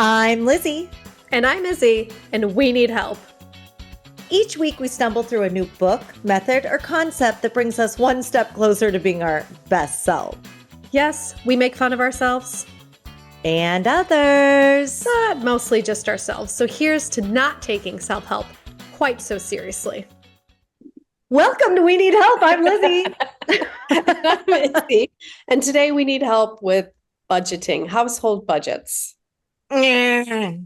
I'm Lizzy. And I'm Izzy, and we need help. Each week we stumble through a new book, method, or concept that brings us one step closer to being our best self. Yes, we make fun of ourselves. And others. But mostly just ourselves. So here's to not taking self-help quite so seriously. Welcome to We Need Help. I'm Lizzy. I'm Izzy. And today we need help with budgeting, household budgets. God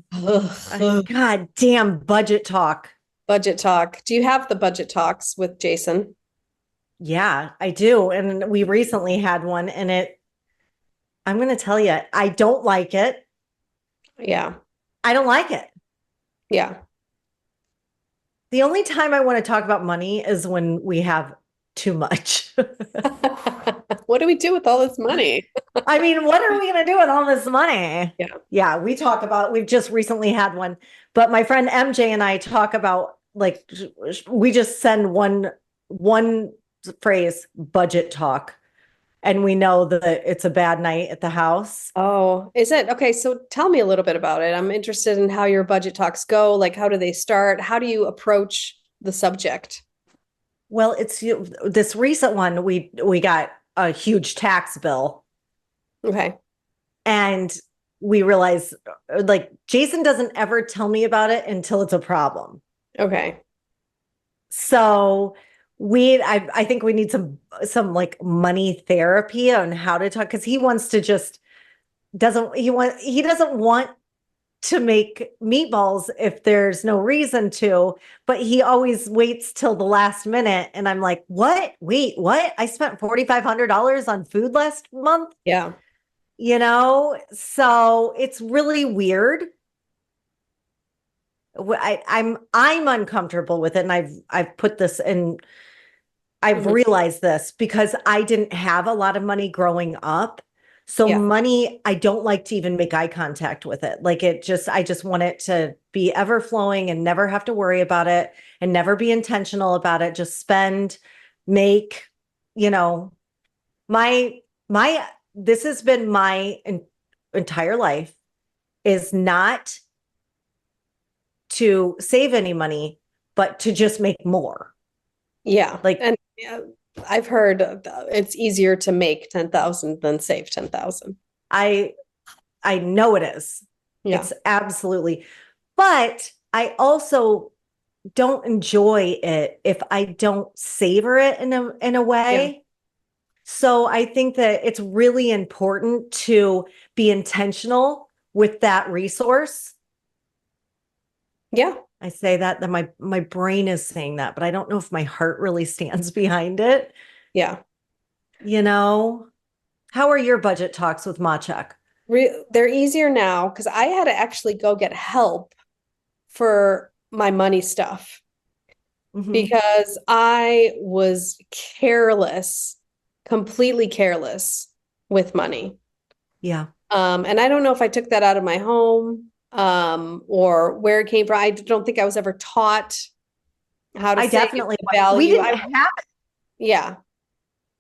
damn budget talk. Budget talk. Do you have the budget talks with Jason? Yeah, I do. And we recently had one, and I'm going to tell you, I don't like it. Yeah. I don't like it. Yeah. The only time I want to talk about money is when we have too much. What do we do with all this money? I mean, what are we going to do with all this money? Yeah. Yeah, we've just recently had one, but my friend MJ and I talk about, like, we just send one phrase, budget talk, and we know that it's a bad night at the house. Oh, is it? Okay, so tell me a little bit about it. I'm interested in how your budget talks go. Like, how do they start? How do you approach the subject? Well, it's this recent one, we got a huge tax bill. Okay. And we realize, like, Jason doesn't ever tell me about it until it's a problem. Okay. So I think we need some like money therapy on how to talk, because he wants to he doesn't want to make meatballs if there's no reason to, but he always waits till the last minute. And I'm like, what? Wait, what? I spent $4,500 on food last month. Yeah. So it's really weird. I'm uncomfortable with it. And I've put this in, I've realized this because I didn't have a lot of money growing up. So money, I don't like to even make eye contact with it. Like, I just want it to be ever flowing and never have to worry about it and never be intentional about it. Just spend, make, this has been my entire life, is not to save any money, but to just make more. Yeah. Like, and I've heard it's easier to make 10,000 than save 10,000. I know it is. Yeah. It's absolutely. But I also don't enjoy it if I don't savor it in a way. Yeah. So I think that it's really important to be intentional with that resource. Yeah. I say that my brain is saying that, but I don't know if my heart really stands behind it. Yeah. How are your budget talks with Machek? They're easier now because I had to actually go get help for my money stuff because I was completely careless with money. Yeah. And I don't know if I took that out of my home or where it came from. I don't think I was ever taught how to I save definitely value. We didn't have it. Yeah.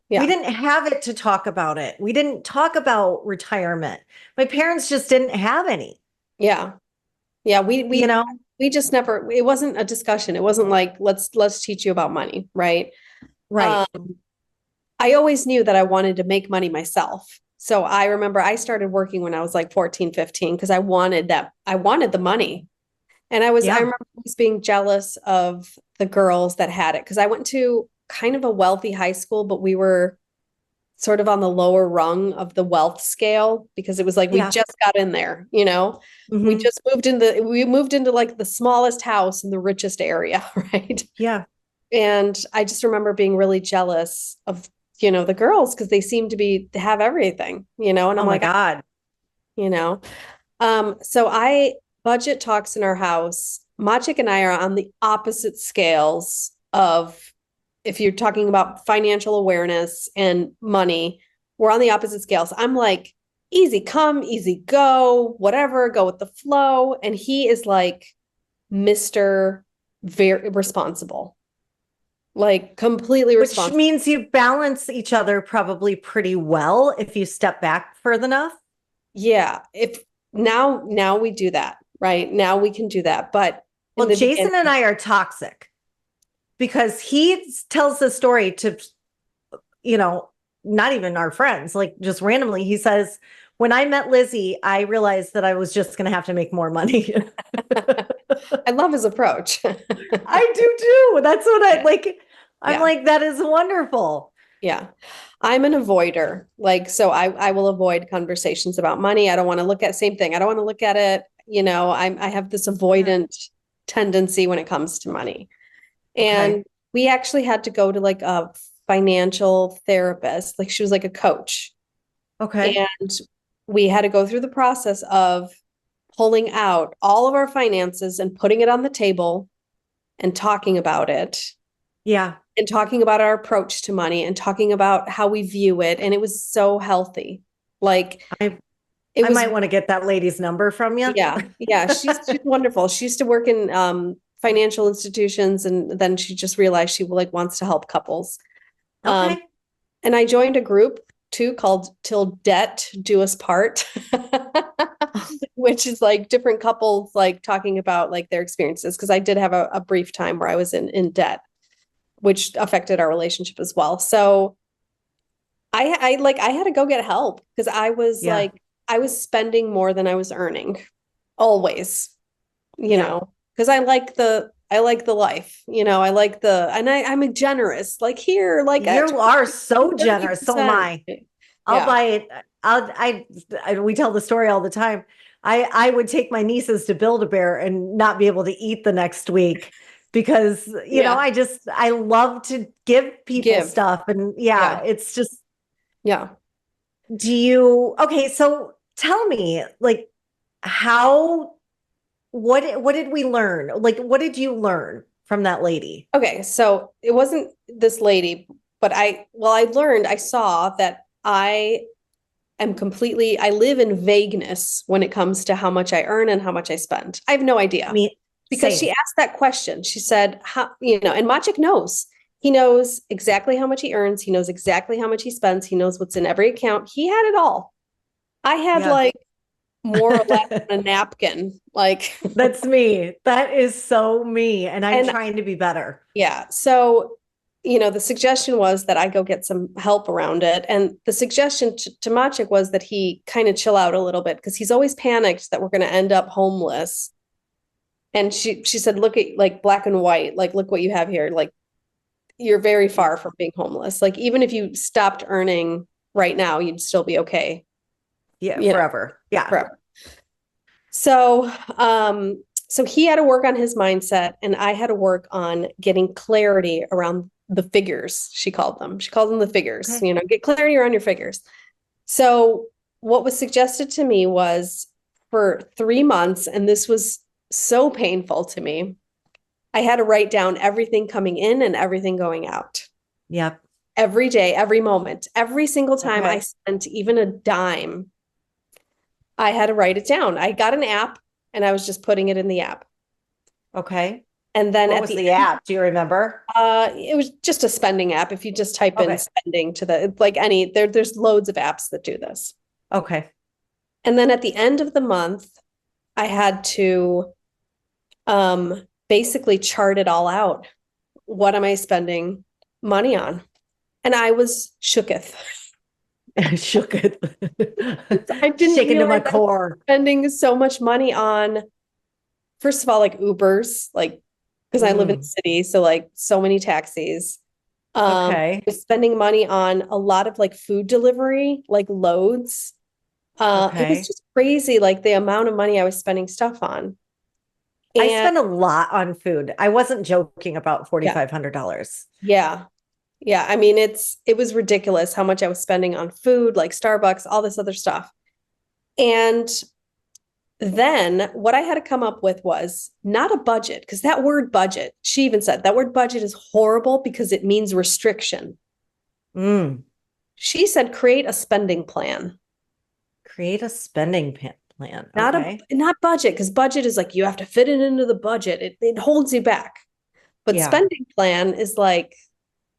Yeah. We didn't have it to talk about it. We didn't talk about retirement. My parents just didn't have any. Yeah. Yeah. We just never, it wasn't a discussion. It wasn't like, let's teach you about money. Right. Right. I always knew that I wanted to make money myself. So I remember I started working when I was like 14, 15, because I wanted the money. And I remember always being jealous of the girls that had it, because I went to kind of a wealthy high school, but we were sort of on the lower rung of the wealth scale, because it was like we just got in there, we moved into like the smallest house in the richest area, right? Yeah. And I just remember being really jealous of the girls, because they seem to have everything, and I'm like, God, so I budget talks in our house. Machik and I are on the opposite scales of, if you're talking about financial awareness and money, we're on the opposite scales. I'm like, easy come, easy go, whatever, go with the flow. And he is like, Mr. Very responsible. Like completely responsible. Which means you balance each other probably pretty well if you step back further enough. Yeah. now we do that, right? Now we can do that. But well, Jason and I are toxic because he tells the story to, not even our friends, like just randomly. He says, when I met Lizzy, I realized that I was just going to have to make more money. I love his approach. I do too. That's what I like. I'm like, that is wonderful. Yeah. I'm an avoider. Like, so I will avoid conversations about money. I don't want to look at same thing. I don't want to look at it. I have this avoidant tendency when it comes to money. And we actually had to go to like a financial therapist. Like she was like a coach. Okay. And we had to go through the process of pulling out all of our finances and putting it on the table and talking about it. Yeah. And talking about our approach to money and talking about how we view it. And it was so healthy. Like I might want to get that lady's number from you. Yeah. Yeah. She's wonderful. She used to work in financial institutions, and then she just realized she like wants to help couples. Okay. And I joined a group too called Till Debt Do Us Part, which is like different couples like talking about like their experiences. Cause I did have a brief time where I was in debt, which affected our relationship as well. So I had to go get help because I was I was spending more than I was earning always, because I like the life, I'm a generous, like here, like you are so generous. So am I. I'll buy it. We tell the story all the time. I would take my nieces to Build-A-Bear and not be able to eat the next week because, I love to give people stuff. And it's just. Yeah. Okay. So tell me, like, what did we learn? Like, what did you learn from that lady? Okay. So it wasn't this lady, but I saw that I live in vagueness when it comes to how much I earn and how much I spend. I have no idea. Because she asked that question. She said, and Maciek knows. He knows exactly how much he earns. He knows exactly how much he spends. He knows what's in every account. He had it all. I had like more or less on a napkin. Like that's me. That is so me. And I'm trying to be better. Yeah. So, the suggestion was that I go get some help around it. And the suggestion to Maciek was that he kind of chill out a little bit because he's always panicked that we're going to end up homeless. And she said, look at like black and white, like, look what you have here. Like, you're very far from being homeless. Like, even if you stopped earning right now, you'd still be okay. Yeah. Forever. Yeah. Forever. So, so he had to work on his mindset and I had to work on getting clarity around the figures. She called them the figures, get clarity around your figures. So what was suggested to me was for 3 months, and this was so painful to me, I had to write down everything coming in and everything going out. Yep. Every day, every moment, every single time I spent even a dime, I had to write it down. I got an app and I was just putting it in the app. Okay. And then what was the app? Do you remember? It was just a spending app. If you just type in spending to there's loads of apps that do this. Okay. And then at the end of the month, I had to basically chart it all out. What am I spending money on? And I was shooketh. Shooketh. I didn't shaken to my core. Spending so much money on, first of all, like Ubers, like because I live in the city, so like so many taxis. I was spending money on a lot of like food delivery, like loads. It was just crazy, like the amount of money I was spending stuff on. I spent a lot on food. I wasn't joking about $4,500. Yeah. Yeah. I mean, it was ridiculous how much I was spending on food, like Starbucks, all this other stuff. And then what I had to come up with was not a budget, because that word budget, she even said that word budget is horrible because it means restriction. She said, create a spending plan. Create a spending plan. Not budget, because budget is like, you have to fit it into the budget. It holds you back. But spending plan is like,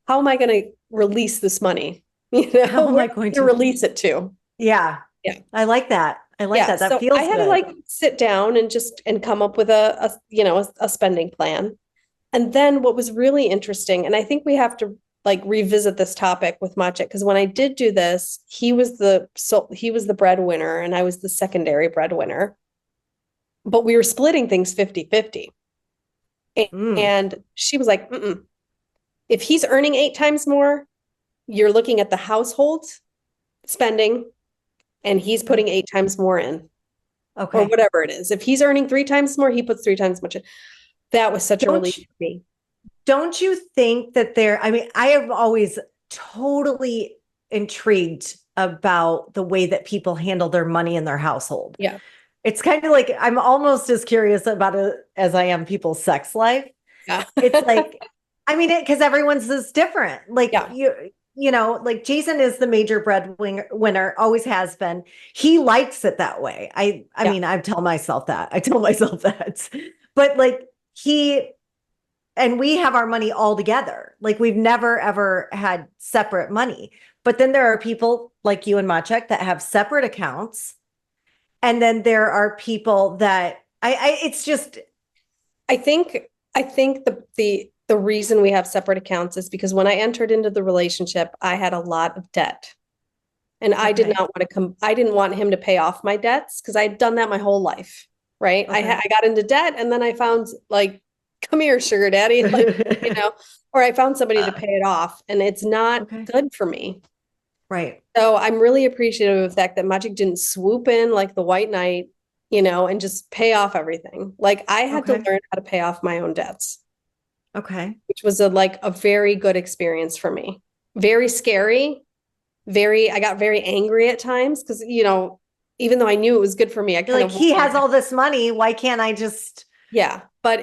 how am I going to release this money? How am I going to release it to? Yeah. Yeah. I like that. I like that. That So feels I had to good. like sit down and come up with a spending plan. And then what was really interesting, and I think we have to like revisit this topic with Maciek, because when I did do this, he was the breadwinner and I was the secondary breadwinner. But we were splitting things 50-50. Mm, And she was like, mm-mm. If he's earning 8 times more, you're looking at the household spending and he's putting 8 times more in, or okay. whatever it is. If he's earning 3 times more, he puts 3 times much in. That was such a Don't relief you, for me. don't you think that I mean, I have always totally intrigued about the way that people handle their money in their household. Yeah. It's kind of like I'm almost as curious about it as I am people's sex life. Yeah. It's like, I mean, because everyone's is different. Like Yeah. you know, like Jason is the major breadwinner, always has been. He likes it that way. I Yeah. mean, I tell myself that. I tell myself that. But like he and we have our money all together. Like we've never ever had separate money. But then there are people like you and Maciek that have separate accounts. And then there are people that I it's just I think the reason we have separate accounts is because when I entered into the relationship, I had a lot of debt. And I did okay. not want to come, I didn't want him to pay off my debts because I'd done that my whole life. Right. Okay. I got into debt and then I found like, come here, sugar daddy, like, or I found somebody to pay it off and it's not Okay. good for me. Right. So I'm really appreciative of the fact that Magic didn't swoop in like the white knight, and just pay off everything. Like I had to Okay. learn how to pay off my own debts, Okay. which was a very good experience for me. Very scary. I got very angry at times because, even though I knew it was good for me, I You're kind like, of he has all this money. Why can't I just yeah, but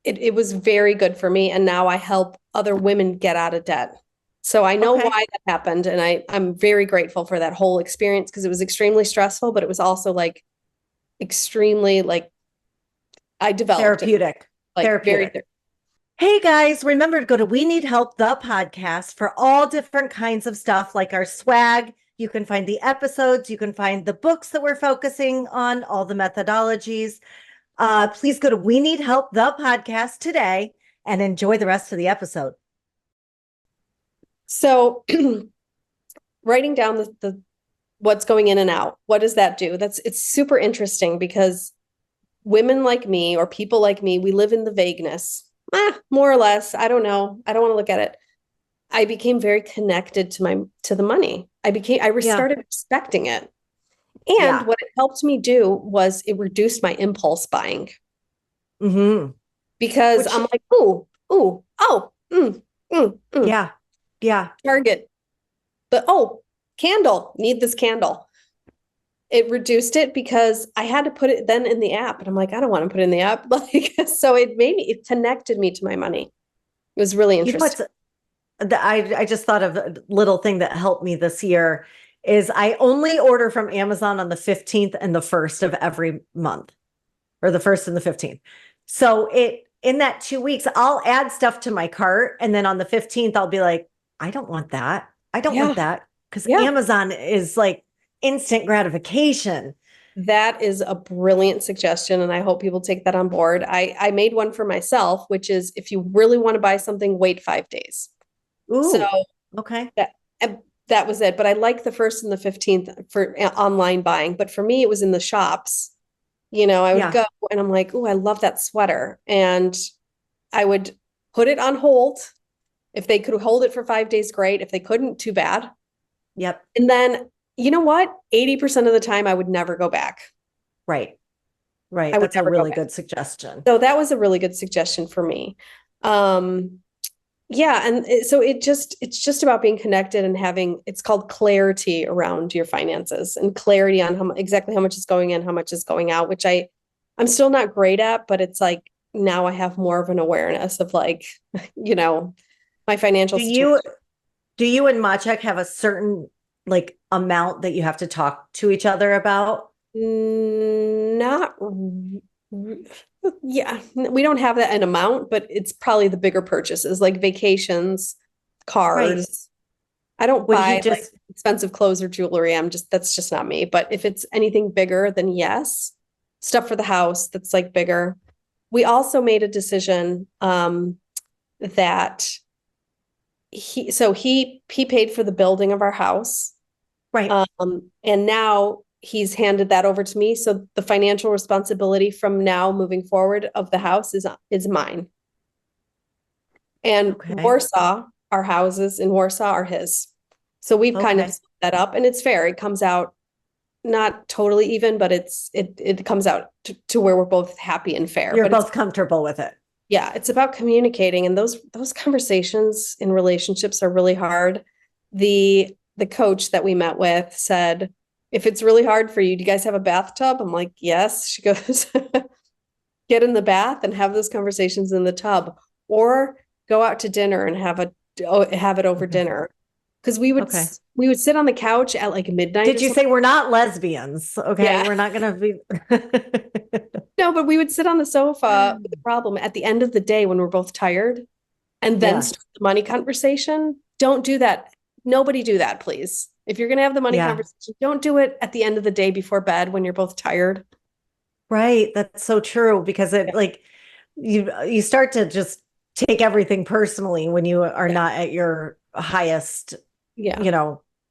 it was very good for me. And now I help other women get out of debt. So I know okay. why that happened. And I'm very grateful for that whole experience because it was extremely stressful, but it was also like extremely like I developed it Therapeutic. like very Therapeutic. Hey guys, remember to go to We Need Help, the podcast for all different kinds of stuff like our swag. You can find the episodes, you can find the books that we're focusing on, all the methodologies. Please go to We Need Help, the podcast today and enjoy the rest of the episode. So writing down the what's going in and out, what does that do? It's super interesting because women like me or people like me, we live in the vagueness. More or less. I don't know. I don't want to look at it. I became very connected to the money. I Yeah. started respecting it. And Yeah. what it helped me do was it reduced my impulse buying Mm-hmm. because Which, I'm like, oh, yeah. Yeah. Target. Candle, need this candle. It reduced it because I had to put it then in the app. And I'm like, I don't want to put it in the app. Like, so it connected me to my money. It was really You know interesting. what's I just thought of a little thing that helped me this year is I only order from Amazon on the 15th and the 1st of every month, or the 1st and the 15th. So in that 2 weeks, I'll add stuff to my cart. And then on the 15th, I'll be like, I don't want that. I don't want Yeah. that. Because Yeah. Amazon is like instant gratification. That is a brilliant suggestion, and I hope people take that on board. I made one for myself, which is if you really want to buy something, wait 5 days. So Ooh, okay. that was it. But I like the 1st and the 15th for online buying. But for me, it was in the shops. I would Yeah. go and I'm like, oh, I love that sweater. And I would put it on hold. If they could hold it for 5 days, great. If they couldn't, too bad. Yep. And then, you know what? 80% of the time, I would never go back. Right. Right. I would That's a never go really back. good suggestion. So that was a really good suggestion for me. Yeah, and it's just about being connected and having it's called clarity around your finances and clarity on exactly how much is going in, how much is going out, which I'm still not great at, but it's like now I have more of an awareness of like, my financial Do situation. you and Maciek have a certain like amount that you have to talk to each other about? Not yeah, we don't have that an amount, but it's probably the bigger purchases like vacations, Right. cars. I don't Would he buy just expensive clothes or jewelry. That's just not me. But if it's anything bigger, then yes, stuff for the house that's like bigger. We also made a decision that he paid for the building of our house. Right. And now he's handed that over to me. So the financial responsibility from now moving forward of the house is mine. And Okay. Warsaw, our houses in Warsaw are his. So we've kind of split that up, and it's fair. It comes out not totally even, but it comes out to where we're both happy and fair. You're both comfortable with it. Yeah, it's about communicating, and those conversations in relationships are really hard. The coach that we met with said, if it's really hard for you, do you guys have a bathtub? I'm like, yes. She goes, get in the bath and have those conversations in the tub, or go out to dinner and have it over dinner. Because we would sit on the couch at like midnight. Did you say we're not lesbians? Okay, yeah. We're not going to be. No, but we would sit on the sofa with the problem at the end of the day when we're both tired, and then start the money conversation. Don't do that. Nobody do that, please. If you're going to have the money conversation, don't do it at the end of the day before bed when you're both tired. Right. That's so true, because it like you start to just take everything personally when you are not at your highest,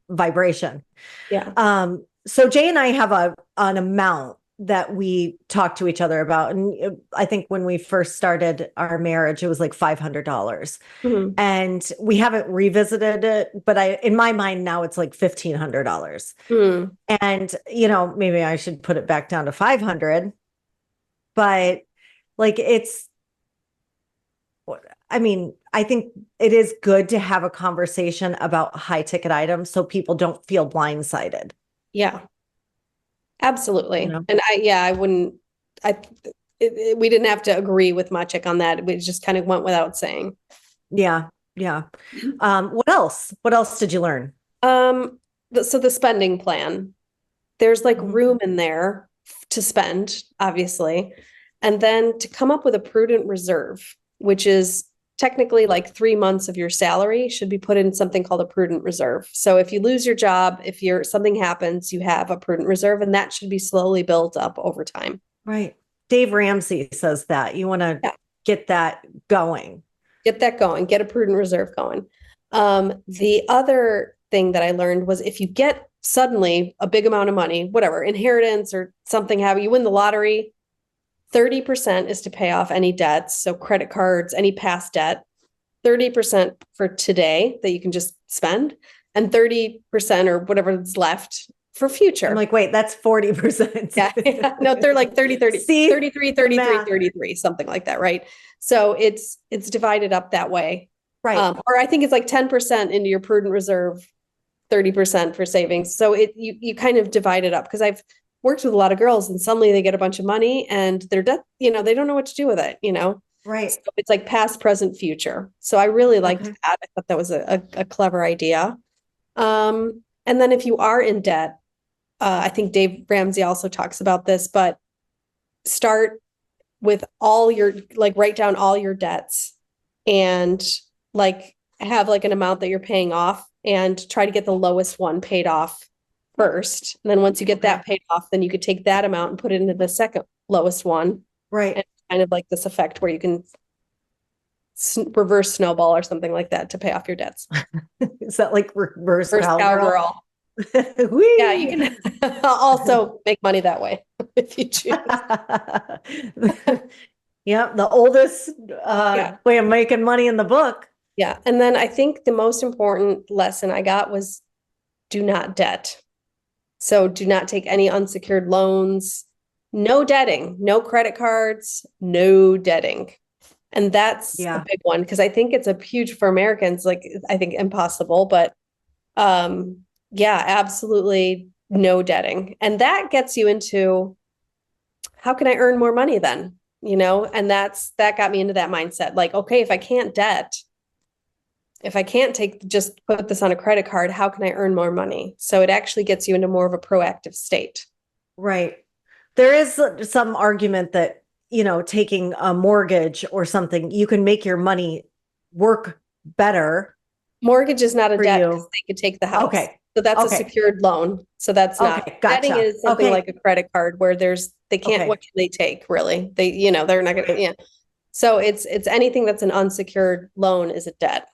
vibration. Yeah. So Jay and I have an amount that we talk to each other about. And I think when we first started our marriage, it was like $500. Mm-hmm. And we haven't revisited it, but in my mind now it's like $1,500. Mm. And, maybe I should put it back down to 500, but like I think it is good to have a conversation about high ticket items so people don't feel blindsided. Yeah, absolutely. And we didn't have to agree with Maciek on that. We just kind of went without saying. Yeah. Yeah. What else? What else did you learn? So the spending plan, there's like room in there to spend, obviously. And then to come up with a prudent reserve, which is technically like 3 months of your salary should be put in something called a prudent reserve. So if you lose your job, if something happens, you have a prudent reserve, and that should be slowly built up over time. Right. Dave Ramsey says that you want to get that going. Get that going. Get a prudent reserve going. The other thing that I learned was if you get suddenly a big amount of money, whatever, inheritance or something, you win the lottery, 30% is to pay off any debts. So credit cards, any past debt, 30% for today that you can just spend, and 30% or whatever is left for future. I'm like, wait, that's 40%. Yeah. No, they're like 30, 30, see? 33, 33, 33, something like that. Right. So it's divided up that way. Right. Or I think it's like 10% into your prudent reserve, 30% for savings. So you kind of divide it up, because I've worked with a lot of girls and suddenly they get a bunch of money and they're debt, they don't know what to do with it, Right. So it's like past, present, future. So I really liked that. I thought that was a clever idea. And then if you are in debt, I think Dave Ramsey also talks about this, but start with write down all your debts and have an amount that you're paying off and try to get the lowest one paid off first. And then once you get that paid off, then you could take that amount and put it into the second lowest one. Right. And kind of like this effect where you can reverse snowball or something like that to pay off your debts. Is that like reverse cowgirl? Yeah, you can also make money that way if you choose. Yeah, the oldest way of making money in the book. Yeah. And then I think the most important lesson I got was do not debt. So do not take any unsecured loans, no debting, no credit cards, no debting. And that's a big one, because I think it's a huge for Americans, I think impossible, but absolutely no debting. And that gets you into how can I earn more money then? And that got me into that mindset. Like, okay, if I can't just put this on a credit card, how can I earn more money? So it actually gets you into more of a proactive state. Right. There is some argument that, taking a mortgage or something, you can make your money work better. Mortgage is not a debt because they could take the house. Okay. So that's a Okay. secured loan. So that's not Okay. betting Gotcha. is something Okay. like a credit card where they can't, Okay. what can they take really? They're not gonna, Right. yeah. So it's anything that's an unsecured loan is a debt.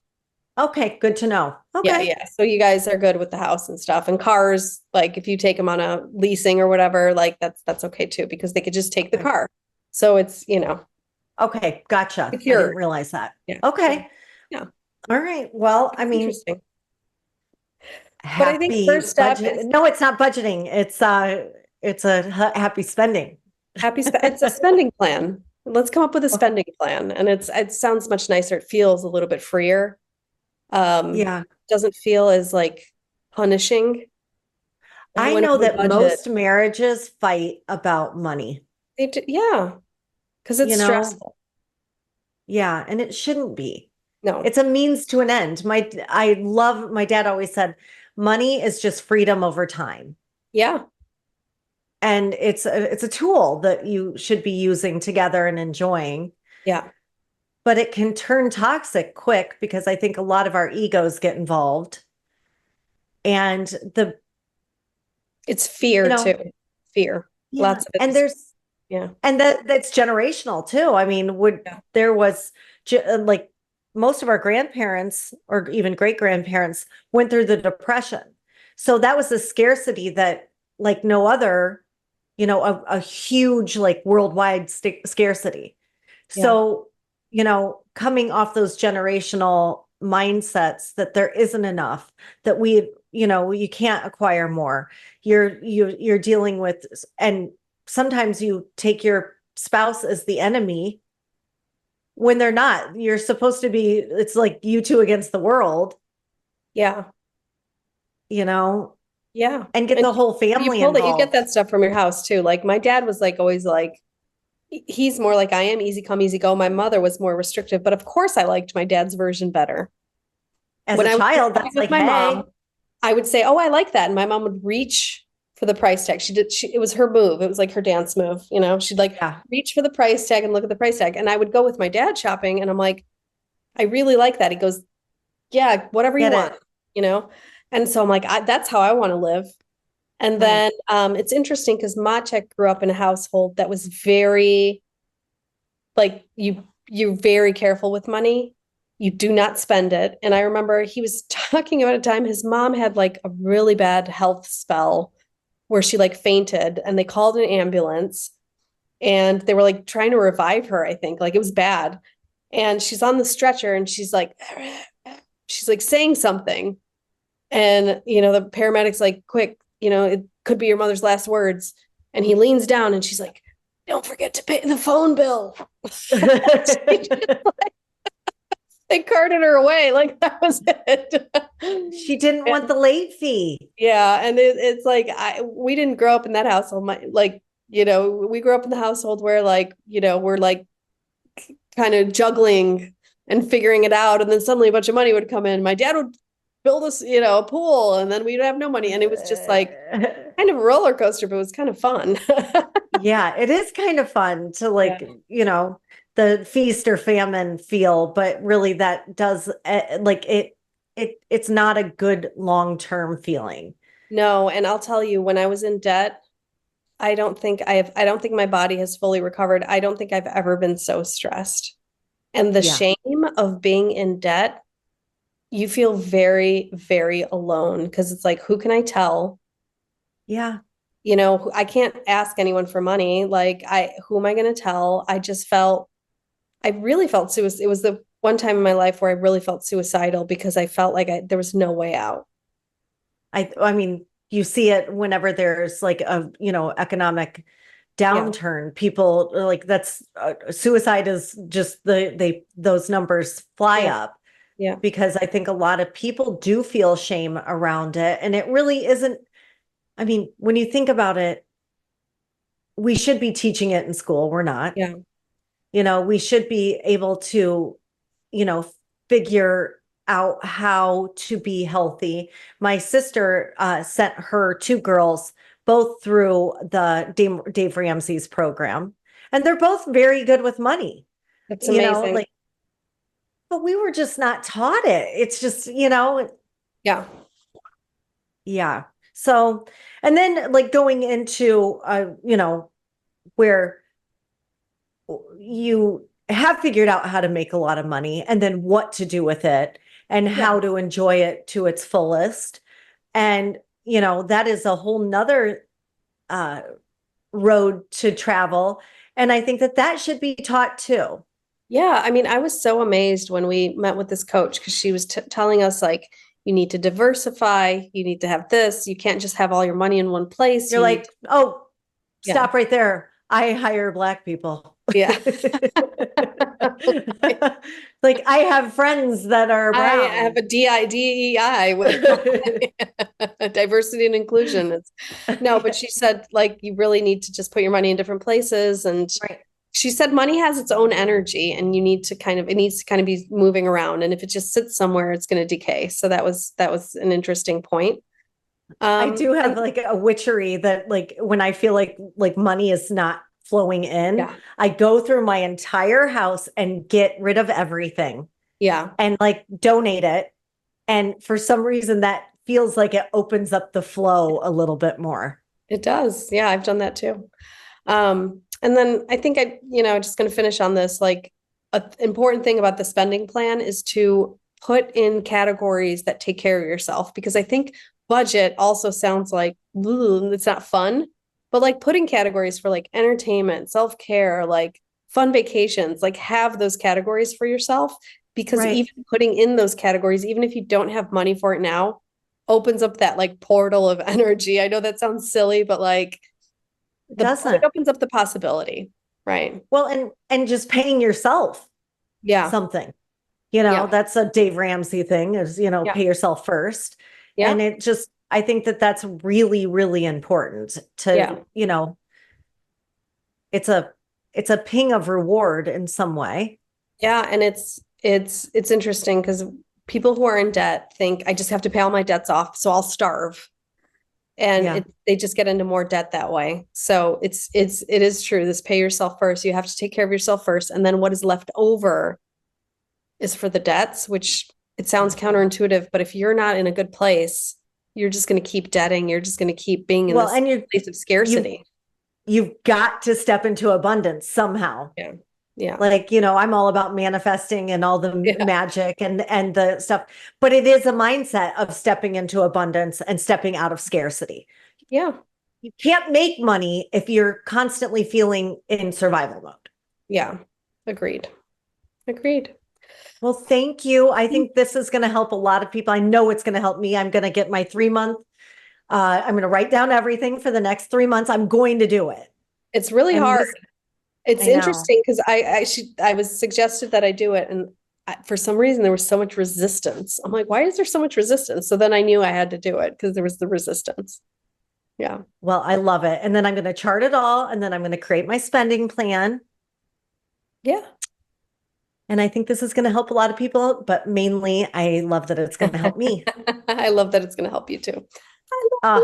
Okay. Good to know. Yeah, Okay. yeah. So you guys are good with the house and stuff and cars, like if you take them on a leasing or whatever, like that's okay too, because they could just take the Okay. car. So it's, Okay. Gotcha. I didn't secured. realize that. Yeah. Yeah. Okay. Yeah. All right. Well, I It's mean, interesting. But I think happy first step budget. is No, it's not budgeting. It's a happy spending. it's a spending plan. Let's come up with a Okay. spending plan. And it sounds much nicer. It feels a little bit freer. Yeah. Doesn't feel as like punishing. And I when know we that budget, most marriages fight about money, yeah, because it's you know? stressful. Yeah, and it shouldn't be. No. It's a means to an end. I love my dad always said money is just freedom over time. Yeah. And it's a tool that you should be using together and enjoying, Yeah. but it can turn toxic quick because I think a lot of our egos get involved. And the, It's you fear know, too. Fear. yeah, Lots of it and is, there's yeah. and that's generational too. I mean, would Yeah. there was like most of our grandparents or even great grandparents went through the depression. So that was a scarcity that like no other, a huge like worldwide scarcity. Yeah. So, coming off those generational mindsets that there isn't enough, that you can't acquire more. You're dealing with, and sometimes you take your spouse as the enemy when they're not. You're supposed to be, it's like you two against the world, Yeah. you know, Yeah. and get And the whole you family pull that, you get involved. that stuff from your house too. Like my dad was like always like, he's more like I am, easy come, easy go. My mother was more restrictive, but of course I liked my dad's version better. As When a I was child, shopping that's with like, my mom, hey, I would say, "Oh, I like that," and my mom would reach for the price tag. It was her move. It was like her dance move. She'd like yeah, reach for the price tag and look at the price tag. And I would go with my dad shopping, and I'm like, "I really like that." He goes, "Yeah, whatever you get want," it. you know. And so I'm like, that's how I want to live. And Right. then it's interesting because Maciek grew up in a household that was very like you're very careful with money. You do not spend it. And I remember he was talking about a time his mom had like a really bad health spell where she like fainted and they called an ambulance and they were like trying to revive her, I think. Like it was bad. And she's on the stretcher and she's like saying something. And the paramedic's like, quick, it could be your mother's last words. And he leans down and she's like, don't forget to pay the phone bill. They carted her away. Like that was it. She didn't want And, the late fee. yeah. And it's like, we didn't grow up in that household. We grew up in the household where we're like kind of juggling and figuring it out. And then suddenly a bunch of money would come in. My dad would build us, a pool and then we'd have no money. And it was just like kind of a roller coaster, but it was kind of fun. Yeah, it is kind of fun to Yeah. like, the feast or famine feel, but really that does like it's not a good long-term feeling. No, and I'll tell you, when I was in debt, I don't think my body has fully recovered. I don't think I've ever been so stressed. And the Yeah. shame of being in debt, you feel very, very alone because it's like, who can I tell? Yeah. I can't ask anyone for money. Who am I going to tell? I really felt suicide. It was the one time in my life where I really felt suicidal because I felt like there was no way out. I mean, you see it whenever there's like a, economic Yeah. downturn. People are like that's suicide is just those numbers fly Yeah. up Yeah. because I think a lot of people do feel shame around it. And it really isn't, I mean, when you think about it, we should be teaching it in school. We're not. Yeah. We should be able to, you know, figure out how to be healthy. My sister sent her two girls both through the Dave Ramsey's program, and they're both very good with money, That's amazing. like, but we were just not taught it. It's just, Yeah. Yeah. So, and then like going into, where you have figured out how to make a lot of money and then what to do with it and Yeah. how to enjoy it to its fullest. And, that is a whole nother uh, road to travel. And I think that that should be taught too. Yeah, I mean, I was so amazed when we met with this coach because she was telling us like you need to diversify, you need to have this, you can't just have all your money in one place. You're You need like, oh, yeah. stop right there. I hire Black people. Yeah. Like I have friends that are I have brown. a DIDEI with diversity and inclusion. No, but she said like you really need to just put your money in different places. And Right. she said money has its own energy and it needs to kind of be moving around. And if it just sits somewhere, it's going to decay. So that was an interesting point. I do have And like a witchery that like when I feel like money is not flowing in, yeah, I go through my entire house and get rid of everything yeah, and like donate it. And for some reason that feels like it opens up the flow a little bit more. it does. Yeah, I've done that too. And then I think just going to finish on this, like an important thing about the spending plan is to put in categories that take care of yourself, because I think budget also sounds like it's not fun, but like putting categories for like entertainment, self-care, like fun vacations, like have those categories for yourself, because Right. even putting in those categories, even if you don't have money for it now, opens up that like portal of energy. I know that sounds silly, but like It it doesn't. opens up the possibility, right? Well, and just paying yourself Yeah, something. yeah, That's a Dave Ramsey thing is, yeah, pay yourself first. yeah, And I think that that's really, really important yeah, to, it's a ping of reward in some way. yeah. And it's interesting because people who are in debt think I just have to pay all my debts off, so I'll starve, and Yeah. they just get into more debt that way. So it is true. This pay yourself first. You have to take care of yourself first, and then what is left over is for the debts, which it sounds counterintuitive, but if you're not in a good place, you're just going to keep debting. You're just going to keep being in Well, this and place of you scarcity. you've got to step into abundance somehow. Yeah. Yeah. Like, I'm all about manifesting and all the Yeah. magic and the stuff, but it is a mindset of stepping into abundance and stepping out of scarcity. Yeah. You can't make money if you're constantly feeling in survival mode. Yeah. Agreed. Agreed. Well, thank you. I think this is going to help a lot of people. I know it's going to help me. I'm going to get my 3 month. I'm going to write down everything for the next 3 months. I'm going to do it. It's really And hard. It's I know. interesting because I was suggested that I do it, and for some reason there was so much resistance. I'm like, why is there so much resistance? So then I knew I had to do it because there was the resistance. Yeah. Well, I love it. And then I'm going to chart it all, and then I'm going to create my spending plan. Yeah. And I think this is going to help a lot of people, but mainly I love that it's going to help me. I love that it's going to help you too. Ah,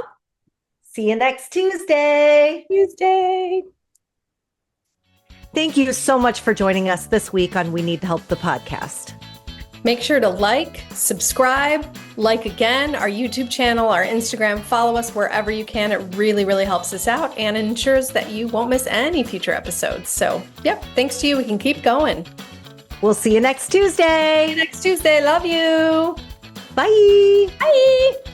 see you next Tuesday. Tuesday. Thank you so much for joining us this week on We Need Help, the podcast. Make sure to like, subscribe, like again our YouTube channel, our Instagram, follow us wherever you can. It really, really helps us out and ensures that you won't miss any future episodes. So, yep, thanks to you, we can keep going. We'll see you next Tuesday. See you next Tuesday. Love you. Bye. Bye.